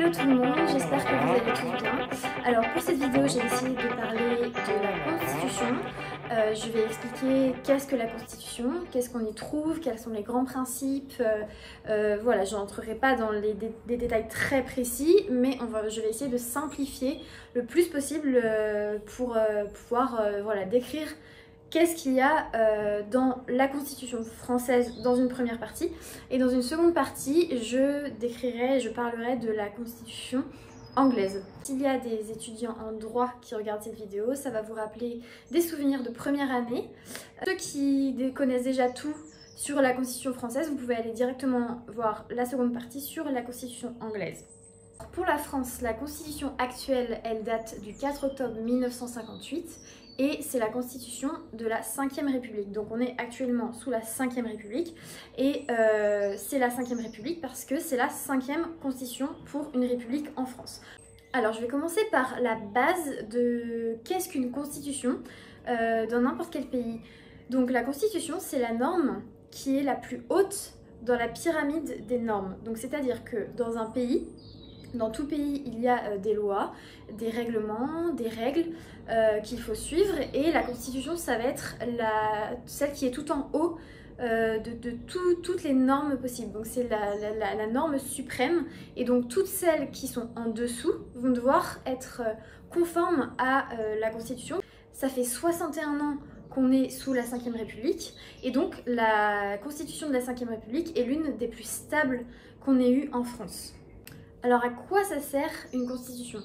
Hello tout le monde, j'espère que vous allez tous bien. Alors pour cette vidéo, j'ai décidé de parler de la Constitution. Je vais expliquer qu'est-ce que la Constitution, qu'est-ce qu'on y trouve, quels sont les grands principes. Voilà, je n'entrerai pas dans des détails très précis, mais je vais essayer de simplifier le plus possible pour pouvoir décrire qu'est-ce qu'il y a dans la Constitution française dans une première partie. Et dans une seconde partie, je parlerai de la Constitution anglaise. S'il y a des étudiants en droit qui regardent cette vidéo, ça va vous rappeler des souvenirs de première année. Ceux qui connaissent déjà tout sur la Constitution française, vous pouvez aller directement voir la seconde partie sur la Constitution anglaise. Pour la France, la Constitution actuelle, elle date du 4 octobre 1958 et c'est la Constitution de la 5e République. Donc on est actuellement sous la 5e République et c'est la 5e République parce que c'est la 5e Constitution pour une République en France. Alors je vais commencer par la base de qu'est-ce qu'une Constitution dans n'importe quel pays. Donc la Constitution, c'est la norme qui est la plus haute dans la pyramide des normes. Donc c'est-à-dire que dans un pays, dans tout pays, il y a des lois, des règlements, des règles qu'il faut suivre et la Constitution, ça va être celle qui est tout en haut de toutes les normes possibles. Donc c'est la norme suprême et donc toutes celles qui sont en dessous vont devoir être conformes à la Constitution. Ça fait 61 ans qu'on est sous la 5e République et donc la Constitution de la 5e République est l'une des plus stables qu'on ait eues en France. Alors à quoi ça sert une constitution?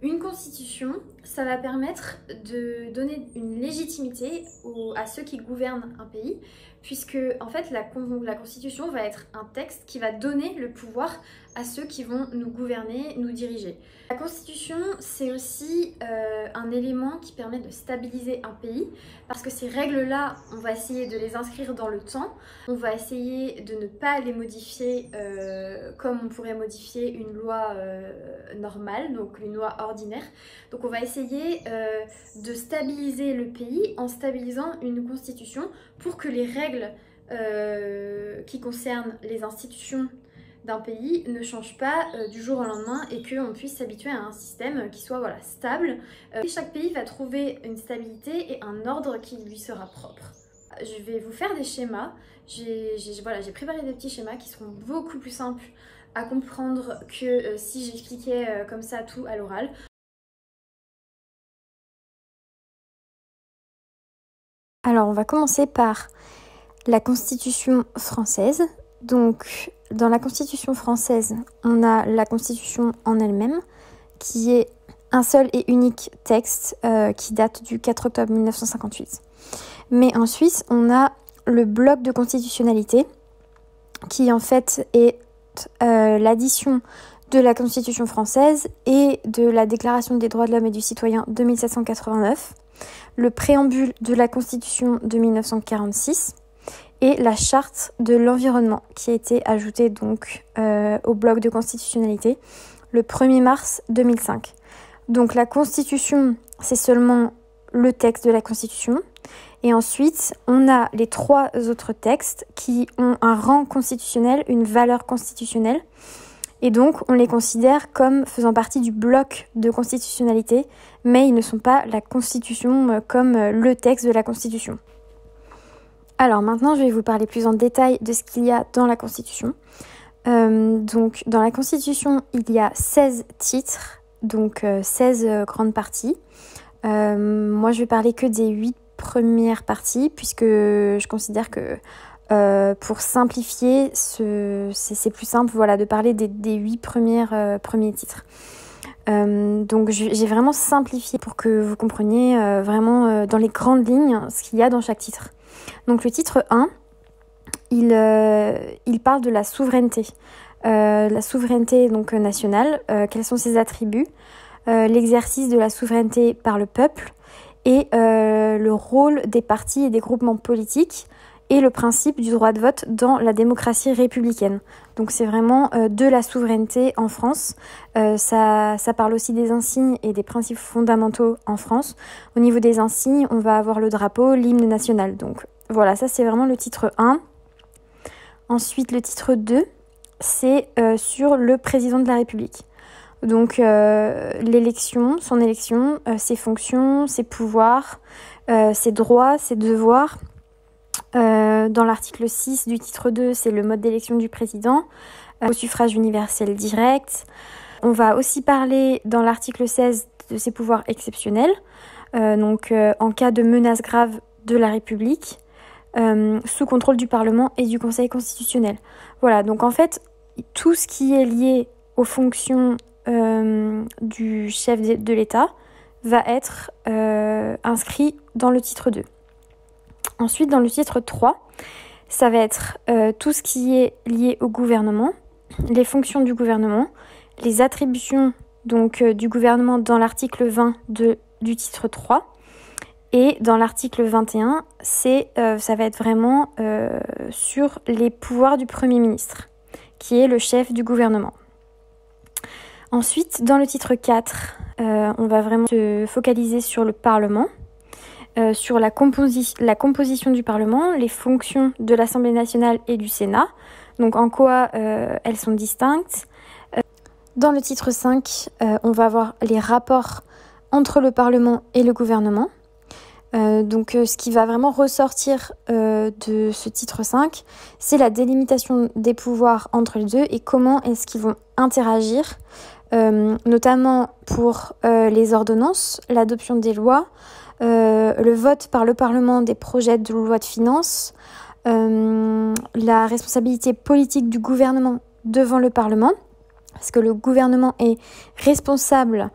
Une constitution, ça va permettre de donner une légitimité à ceux qui gouvernent un pays, puisque en fait la constitution va être un texte qui va donner le pouvoir à ceux qui vont nous gouverner, nous diriger. La constitution, c'est aussi un élément qui permet de stabiliser un pays, parce que ces règles-là, on va essayer de les inscrire dans le temps, on va essayer de ne pas les modifier comme on pourrait modifier une loi normale, donc une loi ordinaire. Donc on va essayer de stabiliser le pays en stabilisant une constitution pour que les règles qui concernent les institutions d'un pays ne changent pas du jour au lendemain et qu'on puisse s'habituer à un système qui soit stable. Et chaque pays va trouver une stabilité et un ordre qui lui sera propre. Je vais vous faire des schémas. J'ai préparé des petits schémas qui seront beaucoup plus simples à comprendre que si j'expliquais comme ça tout à l'oral. Alors on va commencer par la Constitution française. Donc dans la Constitution française, on a la Constitution en elle-même, qui est un seul et unique texte qui date du 4 octobre 1958. Mais ensuite, on a le bloc de constitutionnalité, qui en fait est l'addition de la Constitution française et de la Déclaration des droits de l'homme et du citoyen de 1789, le préambule de la Constitution de 1946, et la charte de l'environnement qui a été ajoutée donc au bloc de constitutionnalité le 1er mars 2005. Donc la Constitution, c'est seulement le texte de la Constitution. Et ensuite, on a les 3 autres textes qui ont un rang constitutionnel, une valeur constitutionnelle. Et donc, on les considère comme faisant partie du bloc de constitutionnalité, mais ils ne sont pas la Constitution comme le texte de la Constitution. Alors maintenant, je vais vous parler plus en détail de ce qu'il y a dans la Constitution. Donc, dans la Constitution, il y a 16 titres, donc 16 grandes parties. Moi, je vais parler que des 8 premières parties, puisque je considère que pour simplifier, c'est plus simple de parler des 8 premiers titres. Donc j'ai vraiment simplifié pour que vous compreniez vraiment dans les grandes lignes ce qu'il y a dans chaque titre. Donc le titre 1, il parle de la souveraineté. La souveraineté donc nationale, quels sont ses attributs, l'exercice de la souveraineté par le peuple et le rôle des partis et des groupements politiques et le principe du droit de vote dans la démocratie républicaine. Donc c'est vraiment de la souveraineté en France. Ça parle aussi des insignes et des principes fondamentaux en France. Au niveau des insignes, on va avoir le drapeau, l'hymne national. Donc voilà, ça c'est vraiment le titre 1. Ensuite, le titre 2, c'est sur le président de la République. Donc l'élection, son élection, ses fonctions, ses pouvoirs, ses droits, ses devoirs. Dans l'article 6 du titre 2, c'est le mode d'élection du président, au suffrage universel direct. On va aussi parler dans l'article 16 de ses pouvoirs exceptionnels, en cas de menace grave de la République, sous contrôle du Parlement et du Conseil constitutionnel. Voilà, donc en fait, tout ce qui est lié aux fonctions du chef de l'État va être inscrit dans le titre 2. Ensuite, dans le titre 3, ça va être tout ce qui est lié au gouvernement, les fonctions du gouvernement, les attributions du gouvernement dans l'article 20 du titre 3. Et dans l'article 21, ça va être vraiment sur les pouvoirs du Premier ministre, qui est le chef du gouvernement. Ensuite, dans le titre 4, on va vraiment se focaliser sur le Parlement, sur la composition du Parlement, les fonctions de l'Assemblée nationale et du Sénat, donc en quoi elles sont distinctes. Dans le titre 5, on va avoir les rapports entre le Parlement et le gouvernement. Ce qui va vraiment ressortir de ce titre 5, c'est la délimitation des pouvoirs entre les deux et comment est-ce qu'ils vont interagir, notamment pour les ordonnances, l'adoption des lois, le vote par le Parlement des projets de loi de finances, la responsabilité politique du gouvernement devant le Parlement, parce que le gouvernement est responsable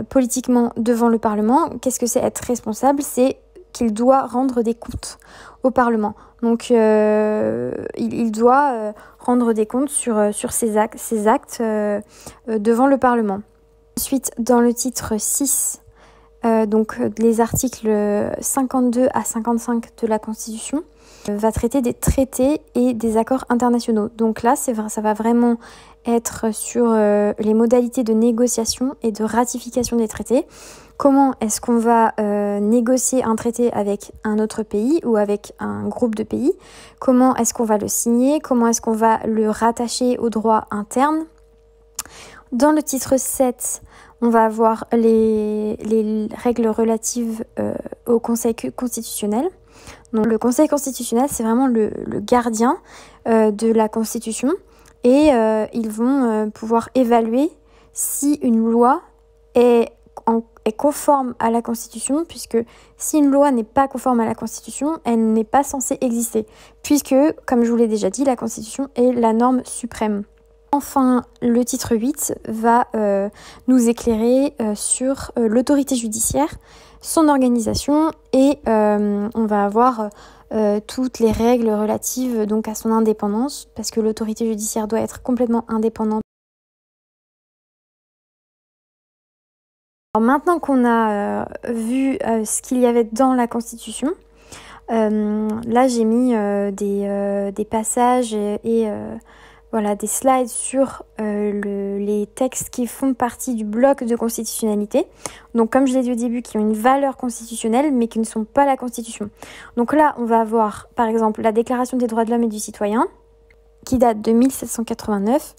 politiquement devant le Parlement. Qu'est-ce que c'est être responsable ? C'est qu'il doit rendre des comptes au Parlement. Donc il doit rendre des comptes sur ses actes devant le Parlement. Ensuite, dans le titre 6, les articles 52 à 55 de la Constitution, va traiter des traités et des accords internationaux. Donc là, ça va vraiment être sur les modalités de négociation et de ratification des traités. Comment est-ce qu'on va négocier un traité avec un autre pays ou avec un groupe de pays ? Comment est-ce qu'on va le signer ? Comment est-ce qu'on va le rattacher au droit interne ? Dans le titre 7, on va avoir les règles relatives au Conseil constitutionnel. Donc, le Conseil constitutionnel, c'est vraiment le gardien de la Constitution et ils vont pouvoir évaluer si une loi est conforme à la Constitution, puisque si une loi n'est pas conforme à la Constitution, elle n'est pas censée exister, puisque, comme je vous l'ai déjà dit, la Constitution est la norme suprême. Enfin, le titre 8 va nous éclairer sur l'autorité judiciaire, son organisation et on va avoir toutes les règles relatives donc à son indépendance, parce que l'autorité judiciaire doit être complètement indépendante. Alors maintenant qu'on a vu ce qu'il y avait dans la Constitution, là j'ai mis des passages et des slides sur les textes qui font partie du bloc de constitutionnalité. Donc comme je l'ai dit au début, qui ont une valeur constitutionnelle mais qui ne sont pas la Constitution. Donc là, on va avoir par exemple la Déclaration des droits de l'homme et du citoyen, qui date de 1789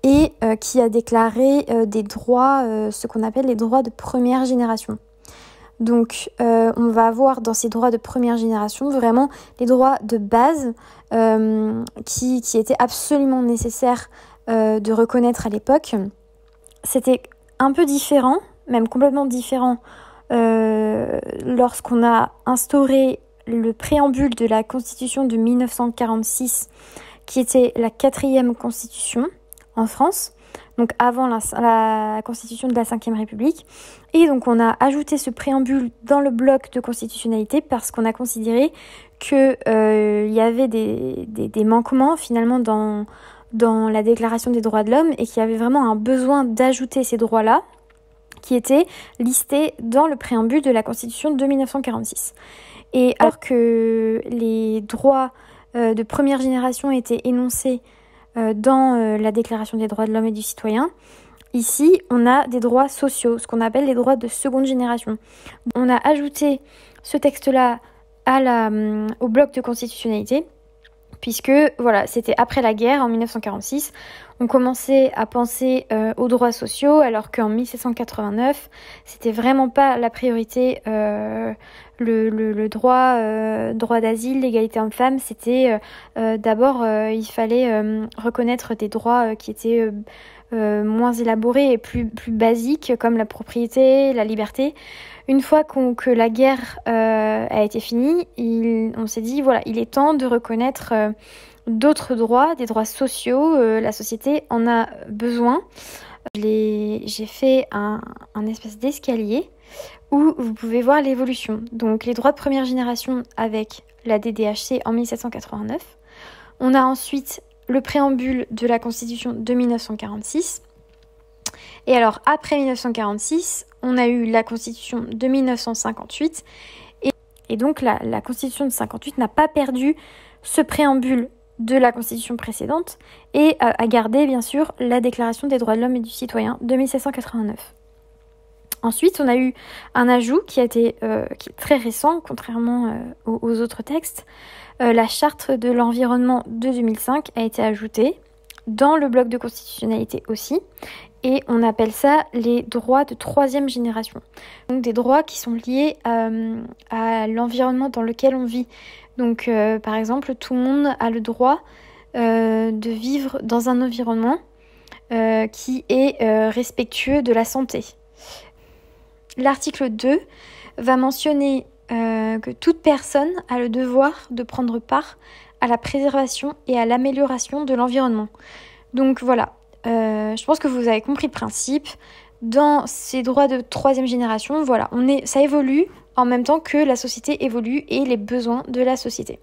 et qui a déclaré des droits, ce qu'on appelle les droits de première génération. Donc, on va avoir dans ces droits de première génération vraiment les droits de base qui étaient absolument nécessaires de reconnaître à l'époque. C'était un peu différent, même complètement différent, lorsqu'on a instauré le préambule de la Constitution de 1946, qui était la 4e Constitution en France. Donc avant la constitution de la 5e République. Et donc on a ajouté ce préambule dans le bloc de constitutionnalité parce qu'on a considéré qu'il y avait des manquements finalement dans la Déclaration des droits de l'homme et qu'il y avait vraiment un besoin d'ajouter ces droits-là qui étaient listés dans le préambule de la Constitution de 1946. Et alors que les droits de première génération étaient énoncés dans la Déclaration des droits de l'homme et du citoyen, ici, on a des droits sociaux, ce qu'on appelle les droits de seconde génération. On a ajouté ce texte-là au bloc de constitutionnalité, puisque voilà, c'était après la guerre, en 1946. on commençait à penser aux droits sociaux, alors qu'en 1789, c'était vraiment pas la priorité. Le droit d'asile, l'égalité homme-femme, c'était d'abord, il fallait reconnaître des droits qui étaient moins élaborés et plus basiques, comme la propriété, la liberté. Une fois que la guerre a été finie, on s'est dit, voilà, il est temps de reconnaître d'autres droits, des droits sociaux. La société en a besoin. J'ai fait un espèce d'escalier où vous pouvez voir l'évolution. Donc les droits de première génération avec la DDHC en 1789. On a ensuite le préambule de la Constitution de 1946. Et alors après 1946, on a eu la Constitution de 1958. Et donc la Constitution de 58 n'a pas perdu ce préambule de la Constitution précédente et a gardé bien sûr la Déclaration des droits de l'homme et du citoyen de 1789. Ensuite, on a eu un ajout qui est très récent, contrairement aux autres textes. La Charte de l'environnement de 2005 a été ajoutée dans le bloc de constitutionnalité aussi. Et on appelle ça les droits de troisième génération. Donc des droits qui sont liés à l'environnement dans lequel on vit. Donc par exemple, tout le monde a le droit de vivre dans un environnement qui est respectueux de la santé. L'article 2 va mentionner que toute personne a le devoir de prendre part à la préservation et à l'amélioration de l'environnement. Donc voilà, je pense que vous avez compris le principe. Dans ces droits de troisième génération, voilà, ça évolue en même temps que la société évolue et les besoins de la société.